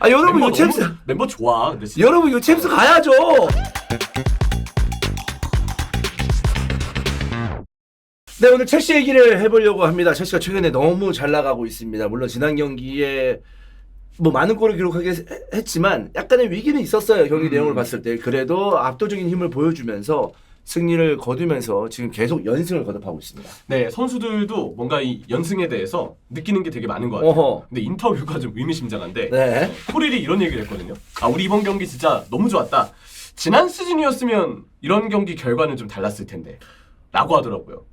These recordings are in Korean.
아 여러분 멤버 요 챔스 너무- 멤버 좋아. 근데 진짜. 여러분 요 챔스 가야죠. 네 오늘 첼시 얘기를 해보려고 합니다. 첼시가 최근에 너무 잘 나가고 있습니다. 물론 지난 경기에 뭐 많은 골을 기록하긴 했지만 약간의 위기는 있었어요. 경기 내용을 봤을 때. 그래도 압도적인 힘을 보여주면서 승리를 거두면서 지금 계속 연승을 거듭하고 있습니다. 네, 선수들도 뭔가 이 연승에 대해서 느끼는 게 되게 많은 것 같아요. 어허. 근데 인터뷰가 좀 의미심장한데 네. 코릴이 이런 얘기를 했거든요. 아, 우리 이번 경기 진짜 너무 좋았다. 지난 시즌이었으면 이런 경기 결과는 좀 달랐을 텐데 라고 하더라고요.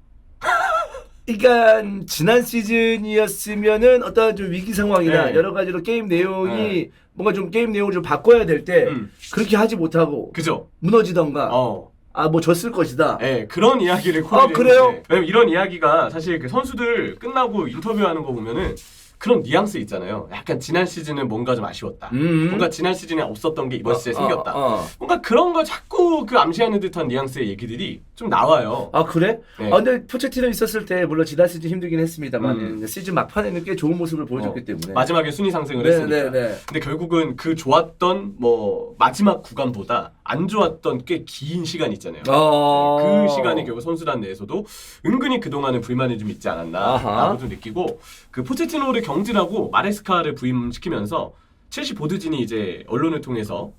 그러니까 지난 시즌이었으면은 어떤 좀 위기 상황이나 네. 여러 가지로 게임 내용이 네. 뭔가 좀 게임 내용을 좀 바꿔야 될 때 그렇게 하지 못하고 그죠? 무너지던가 어. 아 뭐 졌을 것이다. 네, 그런 이야기를 코릴이 그래요? 했는데 왜냐면 이런 이야기가 사실 그 선수들 끝나고 인터뷰하는 거 보면은 그런 뉘앙스 있잖아요. 약간 지난 시즌은 뭔가 좀 아쉬웠다. 뭔가 지난 시즌에 없었던 게 이번 시즌에 생겼다. 뭔가 그런 거 자꾸 그 암시하는 듯한 뉘앙스의 얘기들이 좀 나와요. 아 그래? 네. 아 근데 포체티노 있었을 때 물론 지난 시즌 힘들긴 했습니다만 시즌 막판에는 꽤 좋은 모습을 보여줬기 때문에 마지막에 순위 상승을 네, 했으니까. 네. 근데 결국은 그 좋았던 뭐 마지막 구간보다 안 좋았던 꽤 긴 시간이 있잖아요. 그 시간이 결국 선수단 내에서도 은근히 그동안은 불만이 좀 있지 않았나라고 좀 느끼고 그 포체티노를 경질하고 마레스카를 부임시키면서 첼시 보드진이 이제 언론을 통해서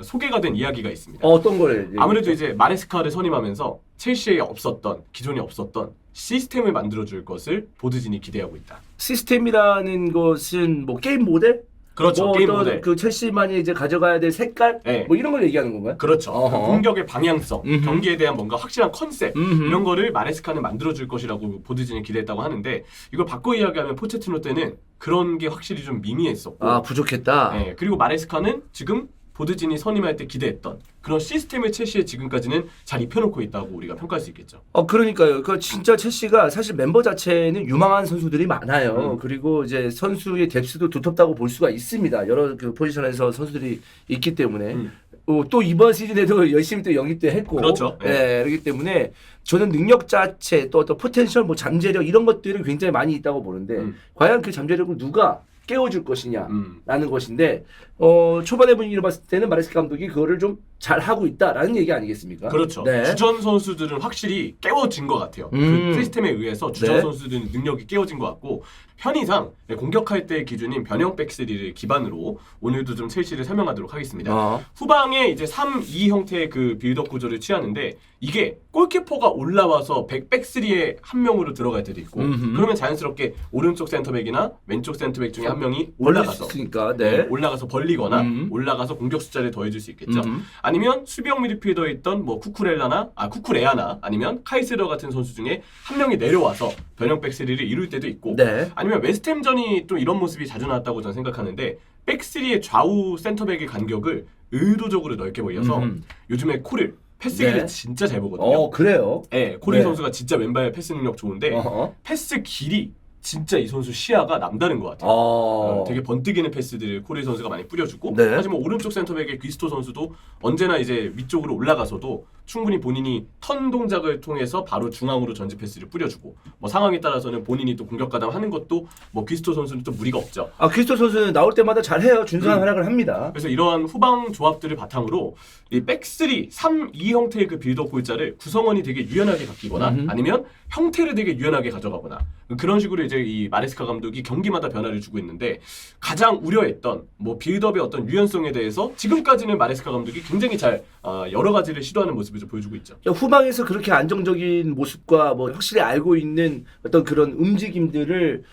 소개가 된 이야기가 있습니다. 어떤 거를 아무래도 이제 마레스카를 선임하면서 첼시에 없었던 기존에 없었던 시스템을 만들어줄 것을 보드진이 기대하고 있다. 시스템이라는 것은 뭐 게임 모델? 그렇죠. 뭐 게임 어떤 모델. 그 첼시만이 이제 가져가야 될 색깔? 네. 뭐 이런 걸 얘기하는 건가요? 그렇죠. 그 어허. 공격의 방향성, 음흠. 경기에 대한 뭔가 확실한 컨셉 음흠. 이런 거를 마레스카는 만들어줄 것이라고 보드진이 기대했다고 하는데 이걸 바꿔 이야기하면 포체티노 때는 그런 게 확실히 좀 미미했었고 아 부족했다. 네, 그리고 마레스카는 지금 보드진이 선임할 때 기대했던 그런 시스템을 첼시에 지금까지는 잘 입혀놓고 있다고 우리가 평가할 수 있겠죠. 그러니까요. 그 진짜 첼시가 사실 멤버 자체는 유망한 선수들이 많아요. 그리고 이제 선수의 뎁스도 두텁다고 볼 수가 있습니다. 여러 그 포지션에서 선수들이 있기 때문에 또 이번 시즌에도 열심히 또 영입도 했고, 그렇죠. 네, 그렇기 때문에 저는 능력 자체 또 어떤 포텐셜, 뭐 잠재력 이런 것들은 굉장히 많이 있다고 보는데 과연 그 잠재력을 누가 깨워줄 것이냐라는 것인데 초반의 분위기를 봤을 때는 마레스카 감독이 그거를 좀 잘 하고 있다라는 얘기 아니겠습니까? 그렇죠. 네. 주전 선수들은 확실히 깨워진 것 같아요. 그 시스템에 의해서 주전 네. 선수들은 능력이 깨워진 것 같고 편의상 공격할 때의 기준인 변형 백스리를 기반으로 오늘도 좀 첼시를 설명하도록 하겠습니다. 후방에 이제 3-2 형태의 그 빌드업 구조를 취하는데 이게 골키퍼가 올라와서 백스리에 한 명으로 들어갈 때도 있고 그러면 자연스럽게 오른쪽 센터백이나 왼쪽 센터백 중에 한 명이 올라가서 있으니까, 네. 올라가서 벌리거나 올라가서 공격 숫자를 더해줄 수 있겠죠. 아니면 수비형 미드필더에 있던 뭐 쿠쿠레아나 아니면 카이세더 같은 선수 중에 한 명이 내려와서 변형 백스리를 이룰 때도 있고 네. 아니면 웨스트햄전이 또 이런 모습이 자주 나왔다고 저는 생각하는데 백스리의 좌우 센터백의 간격을 의도적으로 넓게 벌려서 요즘에 코릴 패스 길이 네. 진짜 잘 보거든요. 그래요? 네, 코릴 네. 선수가 진짜 왼발 패스 능력 좋은데 패스 길이 진짜 이 선수 시야가 남다른 것 같아요. 되게 번뜩이는 패스들을 코릴 선수가 많이 뿌려주고 네. 하지만 오른쪽 센터백의 귀스토 선수도 언제나 이제 위쪽으로 올라가서도 충분히 본인이 턴 동작을 통해서 바로 중앙으로 전지 패스를 뿌려주고 뭐 상황에 따라서는 본인이 또 공격 가담하는 것도 뭐 귀스토 선수는 또 무리가 없죠. 크리스토 선수는 나올 때마다 잘해요. 준수한 활약을 합니다. 그래서 이러한 후방 조합들을 바탕으로 이 백스리 3-2 형태의 그 빌드업 골자를 구성원이 되게 유연하게 바뀌거나 아니면 형태를 되게 유연하게 가져가거나 그런 식으로 이제 이 마레스카 감독이 경기마다 변화를 주고 있는데 가장 우려했던 뭐 빌드업의 어떤 유연성에 대해서 지금까지는 마레스카 감독이 굉장히 잘 여러 가지를 시도하는 모습을 좀 보여주고 있죠. 후방에서 그렇게 안정적인 모습과 뭐 확실히 알고 있는 어떤 그런 움직임들을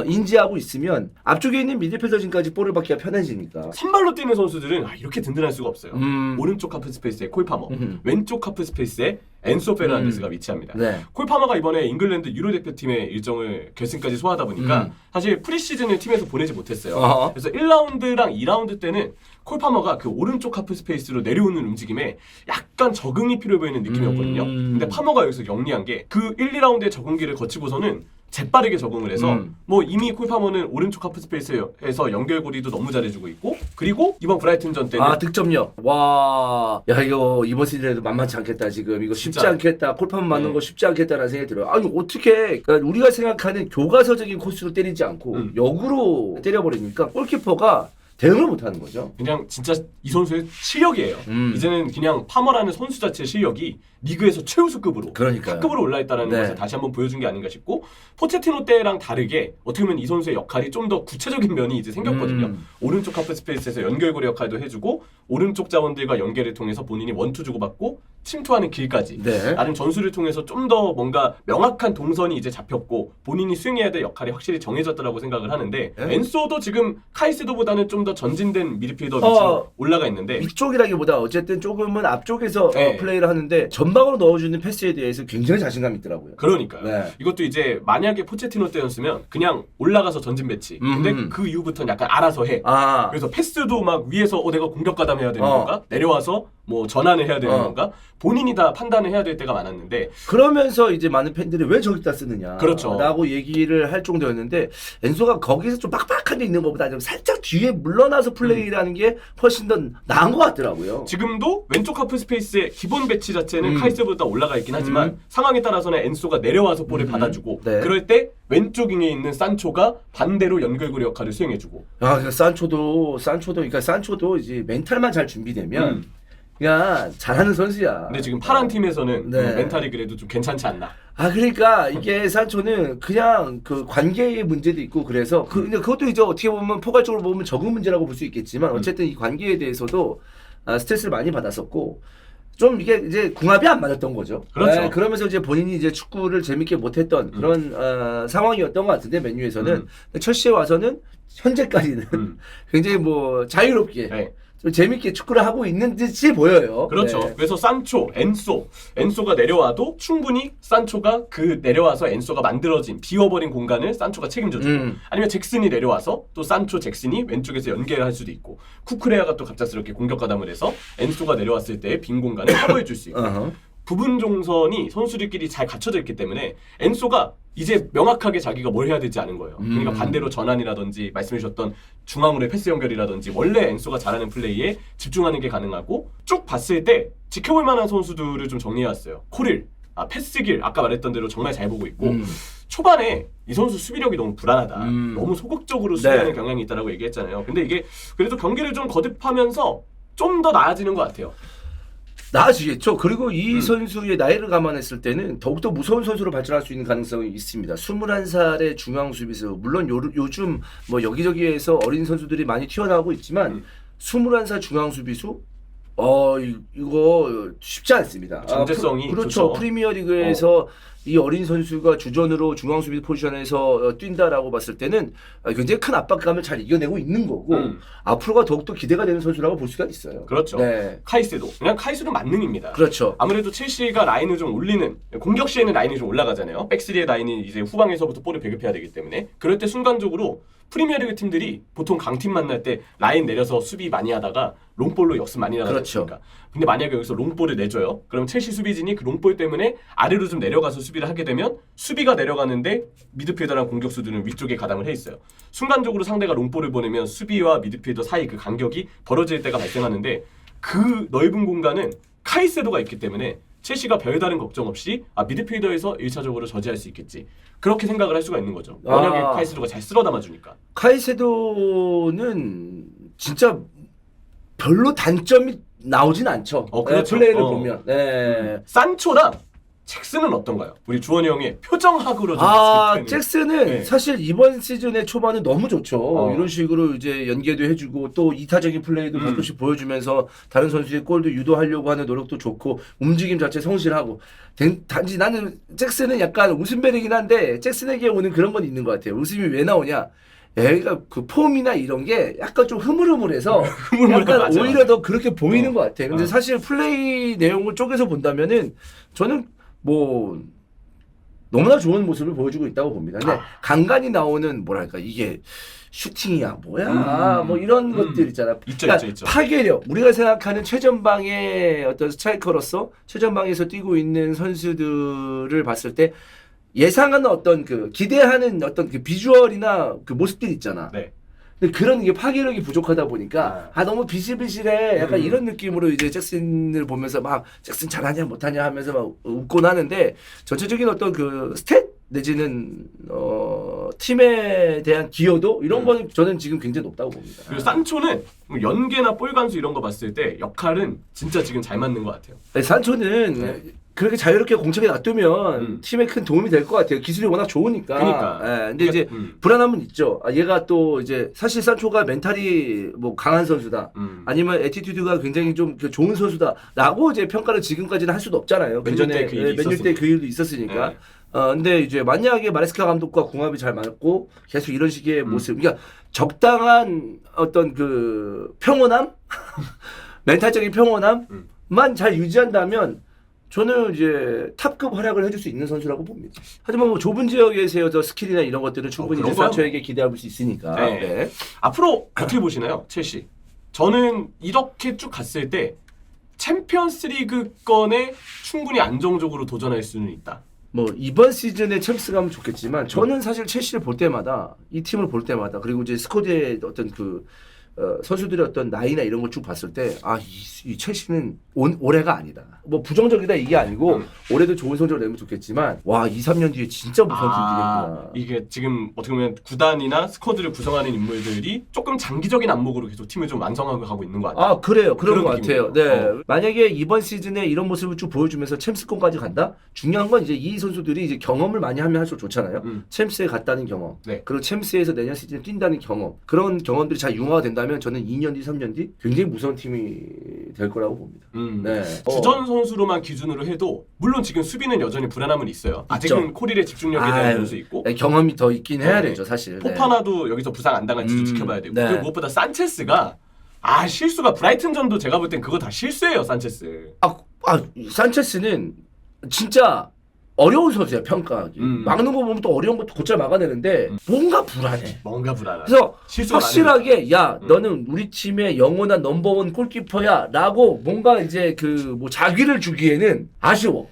인지하고 있으면 앞쪽에 있는 미드필더진까지 볼을 받기가 편해지니까. 선발로 뛰는 선수들은 이렇게 든든할 수가 없어요. 오른쪽 하프 스페이스에 콜파머, 왼쪽 하프 스페이스에 엔소 페르난데스가 위치합니다. 네. 콜파머가 이번에 잉글랜드 유로 대표팀의 일정을 결승까지 소화하다 보니까 사실 프리시즌을 팀에서 보내지 못했어요. 그래서 1라운드랑 2라운드 때는 콜파머가 그 오른쪽 하프 스페이스로 내려오는 움직임에 약간 적응이 필요해 보이는 느낌이었거든요. 근데 파머가 여기서 영리한 게 그 1, 2라운드의 적응기를 거치고서는 재빠르게 적응을 해서 뭐 이미 콜파머는 오른쪽 하프 스페이스에서 연결고리도 너무 잘해주고 있고 그리고 이번 브라이튼전 때는 득점력. 와, 야 이거 이번 시즌에도 만만치 않겠다 지금. 이거 쉽지 진짜. 않겠다. 콜파만 맞는 네. 거 쉽지 않겠다라는 생각이 들어요. 아니 어떻게 그러니까 우리가 생각하는 교과서적인 코스로 때리지 않고 역으로 때려버리니까 골키퍼가 대응을 못하는 거죠. 그냥 진짜 이 선수의 실력이에요. 이제는 그냥 파머라는 선수 자체의 실력이 리그에서 최우수급으로 그러니까요. 탑급으로 올라있다는 네. 것을 다시 한번 보여준 게 아닌가 싶고 포체티노 때랑 다르게 어떻게 보면 이 선수의 역할이 좀 더 구체적인 면이 이제 생겼거든요. 오른쪽 하프 스페이스에서 연결고리 역할도 해주고 오른쪽 자원들과 연결을 통해서 본인이 원투 주고받고 침투하는 길까지 네. 나름 전술을 통해서 좀 더 뭔가 명확한 동선이 이제 잡혔고 본인이 수행해야 될 역할이 확실히 정해졌다라고 생각을 하는데 네. 엔소도 지금 카이세도보다는 좀 더 전진된 미드필더 위치로 올라가 있는데 위쪽이라기보다 어쨌든 조금은 앞쪽에서 네. 플레이를 하는데 전방으로 넣어주는 패스에 대해서 굉장히 자신감이 있더라고요. 그러니까요. 네. 이것도 이제 만약에 포체티노 때였으면 그냥 올라가서 전진 배치. 근데 그 이후부터는 약간 알아서 해. 아, 그래서 패스도 막 위에서 내가 공격 가담해야 되는 어. 건가? 내려와서 뭐 전환을 해야 되는 어. 건가? 본인이 다 판단을 해야 될 때가 많았는데 그러면서 이제 많은 팬들이 왜 저기다 쓰느냐 그렇죠. 라고 얘기를 할 정도였는데 엔소가 거기서 좀 빡빡하게 있는 것보다 좀 살짝 뒤에 물러나서 플레이라는 게 훨씬 더 나은 것 같더라고요. 지금도 왼쪽 하프 스페이스의 기본 배치 자체는 카이세보다 올라가 있긴 하지만 상황에 따라서는 엔소가 내려와서 볼을 받아주고 네. 그럴 때 왼쪽 윙에 있는 산초가 반대로 연결고리 역할을 수행해주고 아, 그러니까 산초도 이제 멘탈만 잘 준비되면 그냥 잘하는 선수야. 근데 지금 파란 팀에서는 네. 멘탈이 그래도 좀 괜찮지 않나. 아, 그러니까 이게 산초는 그냥 그 관계의 문제도 있고 그래서 근데 그것도 이제 어떻게 보면 포괄적으로 보면 적응 문제라고 볼 수 있겠지만 어쨌든 이 관계에 대해서도 스트레스를 많이 받았었고 좀 이게 이제 궁합이 안 맞았던 거죠. 그렇죠. 네, 그러면서 이제 본인이 이제 축구를 재밌게 못했던 그런 상황이었던 것 같은데 맨유에서는 첼시에 와서는 현재까지는 굉장히 뭐 자유롭게 네. 좀 재밌게 축구를 하고 있는 듯이 보여요. 그렇죠. 네. 그래서 산초, 엔소가 내려와도 충분히 산초가 그 내려와서 엔소가 만들어진 비워버린 공간을 산초가 책임져주고 아니면 잭슨이 내려와서 또 산초, 잭슨이 왼쪽에서 연결할 수도 있고 쿠크레아가 또 갑작스럽게 공격 가담을 해서 엔소가 내려왔을 때 빈 공간을 커버해줄 수 있고 부분 종선이 선수들끼리 잘 갖춰져 있기 때문에 엔소가 이제 명확하게 자기가 뭘 해야 되지 않은 거예요. 그러니까 반대로 전환이라든지 말씀해 주셨던 중앙으로의 패스 연결이라든지 원래 엔소가 잘하는 플레이에 집중하는 게 가능하고 쭉 봤을 때 지켜볼 만한 선수들을 좀 정리해왔어요. 코릴, 패스길 아까 말했던 대로 정말 잘 보고 있고 초반에 이 선수 수비력이 너무 불안하다. 너무 소극적으로 수비하는 경향이 있다라고 얘기했잖아요. 근데 이게 그래도 경기를 좀 거듭하면서 좀 더 나아지는 것 같아요. 나아지겠죠. 그리고 이 선수의 나이를 감안했을 때는 더욱더 무서운 선수로 발전할 수 있는 가능성이 있습니다. 21살의 중앙 수비수. 물론 요즘 뭐 여기저기에서 어린 선수들이 많이 튀어나오고 있지만 21살 중앙 수비수 이거 쉽지 않습니다. 정체성이 그렇죠. 좋죠. 프리미어리그에서 이 어린 선수가 주전으로 중앙 수비 포지션에서 뛴다라고 봤을 때는 굉장히 큰 압박감을 잘 이겨내고 있는 거고 앞으로가 더욱더 기대가 되는 선수라고 볼 수가 있어요. 그렇죠. 네. 카이세도 그냥 카이세도 만능입니다. 그렇죠. 아무래도 첼시가 라인을 좀 올리는 공격 시에는 라인이 좀 올라가잖아요. 백스리의 라인이 이제 후방에서부터 볼을 배급해야 되기 때문에 그럴 때 순간적으로 프리미어리그 팀들이 보통 강팀 만날 때 라인 내려서 수비 많이 하다가 롱볼로 역습 많이 나가지 그렇죠. 않습니까? 근데 만약에 여기서 롱볼을 내줘요. 그럼 첼시 수비진이 그 롱볼 때문에 아래로 좀 내려가서 수비를 하게 되면 수비가 내려가는데 미드필더랑 공격수들은 위쪽에 가담을 해 있어요. 순간적으로 상대가 롱볼을 보내면 수비와 미드필더 사이 그 간격이 벌어질 때가 발생하는데 그 넓은 공간은 카이세도가 있기 때문에 첼시가 별다른 걱정 없이 미드필더에서 1차적으로 저지할 수 있겠지. 그렇게 생각을 할 수가 있는 거죠. 워낙에 카이세도가 잘 쓸어 담아주니까. 카이세도는 진짜 별로 단점이 나오진 않죠. 그렇죠. 플레이를 보면. 네. 산초랑 잭슨은 어떤가요? 우리 주원이 형의 표정학으로 좀 봤을 때는. 잭슨은 네. 사실 이번 시즌의 초반은 너무 좋죠. 이런 식으로 이제 연계도 해주고 또 이타적인 플레이도 가끔씩 보여주면서 다른 선수의 골도 유도하려고 하는 노력도 좋고 움직임 자체 성실하고 단지 나는 잭슨은 약간 웃음벨이긴 한데 잭슨에게 오는 그런 건 있는 것 같아요. 웃음이 왜 나오냐? 애가 그 폼이나 이런 게 약간 좀 흐물흐물해서 약간 맞아. 오히려 더 그렇게 보이는 것 같아. 근데 사실 플레이 내용을 쪼개서 본다면은 저는 뭐 너무나 좋은 모습을 보여주고 있다고 봅니다. 근데 간간히 나오는 뭐랄까 이게 슈팅이야 뭐야 뭐 이런 것들 있잖아. 있죠, 그러니까 있죠. 파괴력 우리가 생각하는 최전방의 어떤 스트라이커로서 최전방에서 뛰고 있는 선수들을 봤을 때 예상하는 어떤 그 기대하는 어떤 그 비주얼이나 그 모습들 있잖아. 네. 근데 그런 게 파괴력이 부족하다 보니까 너무 비실비실해 약간 이런 느낌으로 이제 잭슨을 보면서 막 잭슨 잘하냐 못하냐 하면서 막 웃곤 하는데 전체적인 어떤 그 스탯 내지는 팀에 대한 기여도 이런 거는 저는 지금 굉장히 높다고 봅니다. 그리고 산초는 뭐 연계나 볼 간수 이런 거 봤을 때 역할은 진짜 지금 잘 맞는 것 같아요. 산초는 그렇게 자유롭게 공격에 놔두면 팀에 큰 도움이 될 것 같아요. 기술이 워낙 좋으니까. 그러니까. 근데 이제 불안함은 있죠. 얘가 또 이제 사실 산초가 멘탈이 뭐 강한 선수다. 아니면 애티튜드가 굉장히 좀 좋은 선수다라고 이제 평가를 지금까지는 할 수도 없잖아요. 맨유 때 그 일이 있었으니까. 근데 이제 만약에 마레스카 감독과 궁합이 잘 맞고 계속 이런 식의 모습, 그러니까 적당한 어떤 그 평온함, 멘탈적인 평온함만 잘 유지한다면 저는 이제 탑급 활약을 해줄 수 있는 선수라고 봅니다. 하지만 뭐 좁은 지역에서의 스킬이나 이런 것들은 충분히 산초에게 기대할 수 있으니까. 네. 앞으로 어떻게 보시나요, 첼시? 저는 이렇게 쭉 갔을 때 챔피언스리그권에 충분히 안정적으로 도전할 수는 있다. 뭐 이번 시즌에 챔스 가면 좋겠지만 저는 사실 첼시를 볼 때마다 이 팀을 볼 때마다 그리고 이제 스쿼드의 어떤 그 선수들의 어떤 나이나 이런 걸 쭉 봤을 때 이 첼시는 올해가 아니다. 뭐 부정적이다 이게 아니고 올해도 좋은 성적을 내면 좋겠지만 2, 3년 뒤에 진짜 무서운 팀이겠구나. 이게 지금 어떻게 보면 구단이나 스쿼드를 구성하는 인물들이 조금 장기적인 안목으로 계속 팀을 좀 완성하고 가고 있는 것 같아요. 그래요. 그런 것 같아요. 네. 만약에 이번 시즌에 이런 모습을 쭉 보여주면서 챔스권까지 간다? 중요한 건 이제 이 선수들이 이제 경험을 많이 하면 할수록 좋잖아요. 챔스에 갔다는 경험. 네. 그리고 챔스에서 내년 시즌에 뛴다는 경험. 그런 경험들이 잘 융화가 된다면 저는 2년 뒤, 3년 뒤 굉장히 무서운 팀이 될 거라고 봅니다. 네. 주전 선수로만 기준으로 해도 물론 지금 수비는 여전히 불안함은 있어요. 아직은 코릴의 집중력에 대한 변수 있고 경험이 더 있긴 해야 되죠, 사실. 포파나도 여기서 부상 안 당할지도 지켜봐야 되고 그리고 무엇보다 산체스가 실수가 브라이튼전도 제가 볼 땐 그거 다 실수예요, 산체스. 산체스는 진짜 어려운 선수야, 평가하기. 막는 거 보면 또 어려운 것도 곧잘 막아내는데 뭔가 불안해. 그래서 확실하게 너는 우리 팀의 영원한 넘버원 골키퍼야 라고 뭔가 이제 그 뭐 자기를 주기에는 아쉬워.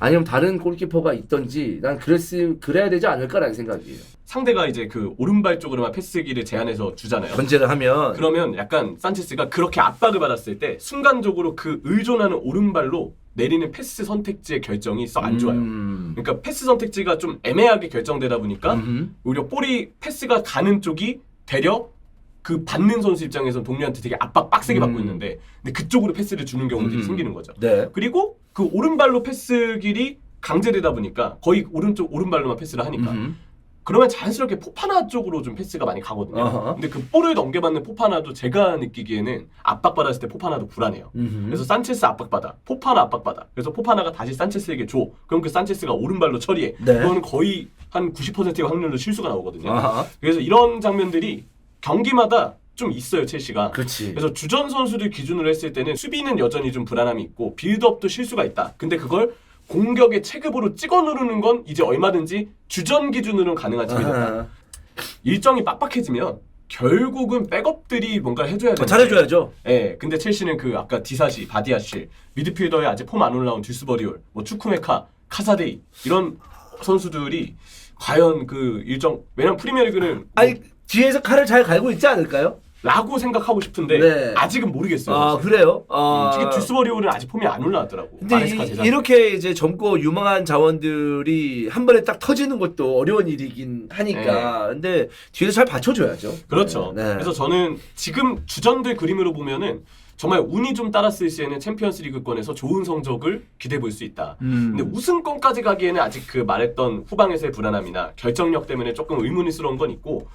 아니면 다른 골키퍼가 있던지 난 그래야 되지 않을까라는 생각이에요. 상대가 이제 그 오른발 쪽으로만 패스기를 제한해서 주잖아요. 견제를 하면 그러면 약간 산체스가 그렇게 압박을 받았을 때 순간적으로 그 의존하는 오른발로 내리는 패스 선택지의 결정이 썩 안 좋아요. 그러니까 패스 선택지가 좀 애매하게 결정되다 보니까 오히려 볼이 패스가 가는 쪽이 되려 그 받는 선수 입장에서 동료한테 되게 압박 빡세게 받고 있는데 근데 그쪽으로 패스를 주는 경우들이 생기는 거죠. 네. 그리고 그 오른발로 패스 길이 강제되다 보니까 거의 오른발로만 패스를 하니까 그러면 자연스럽게 포파나 쪽으로 좀 패스가 많이 가거든요. 근데 그 볼을 넘겨받는 포파나도 제가 느끼기에는 압박받았을 때 포파나도 불안해요. 그래서 산체스 압박받아, 포파나 압박받아. 그래서 포파나가 다시 산체스에게 줘. 그럼 그 산체스가 오른발로 처리해. 그거는 거의 한 90%의 확률로 실수가 나오거든요. 그래서 이런 장면들이 경기마다 좀 있어요, 첼시가. 그렇지. 그래서 주전 선수들 기준으로 했을 때는 수비는 여전히 좀 불안함이 있고 빌드업도 실수가 있다. 근데 그걸 공격의 체급으로 찍어 누르는 건 이제 얼마든지 주전 기준으로는 가능한 팀이 된다. 일정이 빡빡해지면 결국은 백업들이 뭔가를 해줘야 되는데 잘해줘야죠. 네, 근데 첼시는 그 아까 디사시, 바디아실, 미드필더에 아직 폼 안 올라온 듀스버리올, 뭐 추쿠메카, 카사데이 이런 선수들이 과연 그 일정 왜냐면 프리미어리그는 뒤에서 칼을 잘 갈고 있지 않을까요? 라고 생각하고 싶은데 아직은 모르겠어요. 그래요? 특히 듀스버리올은 아직 폼이 안 올라왔더라고. 근데 이렇게 이제 젊고 유망한 자원들이 한 번에 딱 터지는 것도 어려운 일이긴 하니까. 근데 뒤에서 잘 받쳐줘야죠. 그렇죠. 그래서 저는 지금 주전들 그림으로 보면은 정말 운이 좀 따랐을 시에는 챔피언스리그권에서 좋은 성적을 기대해 볼 수 있다. 근데 우승권까지 가기에는 아직 그 말했던 후방에서의 불안함이나 결정력 때문에 조금 의문스러운 건 있고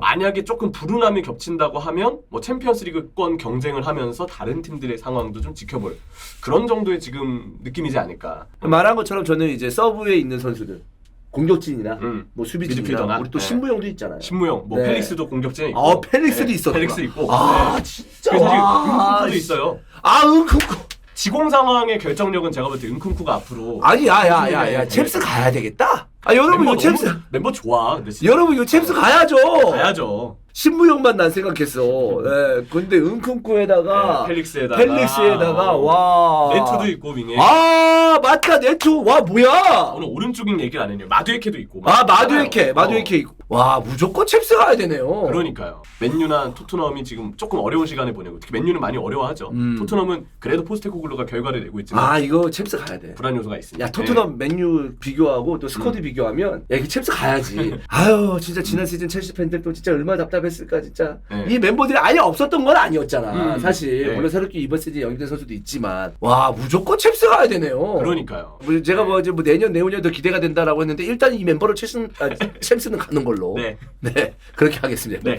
만약에 조금 불운함이 겹친다고 하면 뭐 챔피언스리그권 경쟁을 하면서 다른 팀들의 상황도 좀 지켜볼 그런 정도의 지금 느낌이지 않을까. 말한 것처럼 저는 이제 서브에 있는 선수들 공격진이나 뭐 수비진이나 우리 또 신무영도 있잖아요. 신무영, 뭐 펠릭스도 공격진에 있고. 펠릭스도 있어. 펠릭스 있고. 진짜. 그래서 은쿤쿠도 있어요. 은쿤쿠. 지공 상황의 결정력은 제가 볼 때 은쿤쿠가 앞으로. 챔스 가야 되겠다. 여러분 이 챔스 멤버 좋아. 근데 여러분 이 챔스 가야죠. 가야죠. 신무용만 난 생각했어. 네, 근데 은쿤쿠에다가 펠릭스에다가 와 네트도 있고 윙에. 아 맞다 네트 와 뭐야? 오늘 오른쪽인 얘기를 안 했네요. 마두에케도 있고. 아 마두에케 있고 와 무조건 챔스 가야 되네요. 그러니까요. 맨유나 토트넘이 지금 조금 어려운 시간을 보내고 특히 맨유는 많이 어려워하죠. 토트넘은 그래도 포스테코글루가 결과를 내고 있지만 아 이거 챔스 가야 돼. 불안 요소가 있습니다. 야 토트넘 맨유 비교하고 또 스쿼드 비교하면 야 이거 챔스 가야지. 아유 진짜 지난 시즌 첼시 팬들도 진짜 얼마나 답답했을까 진짜. 이 멤버들이 아예 없었던 건 아니었잖아. 사실 물론 새롭게 이번 시즌 영입된 선수도 있지만 와 무조건 챔스 가야 되네요. 그러니까요. 제가 뭐 이제 뭐 내년 내후년 더 기대가 된다라고 했는데 일단 이 멤버로 챔스는 가는 걸로. 네. 네 그렇게 하겠습니다. 네.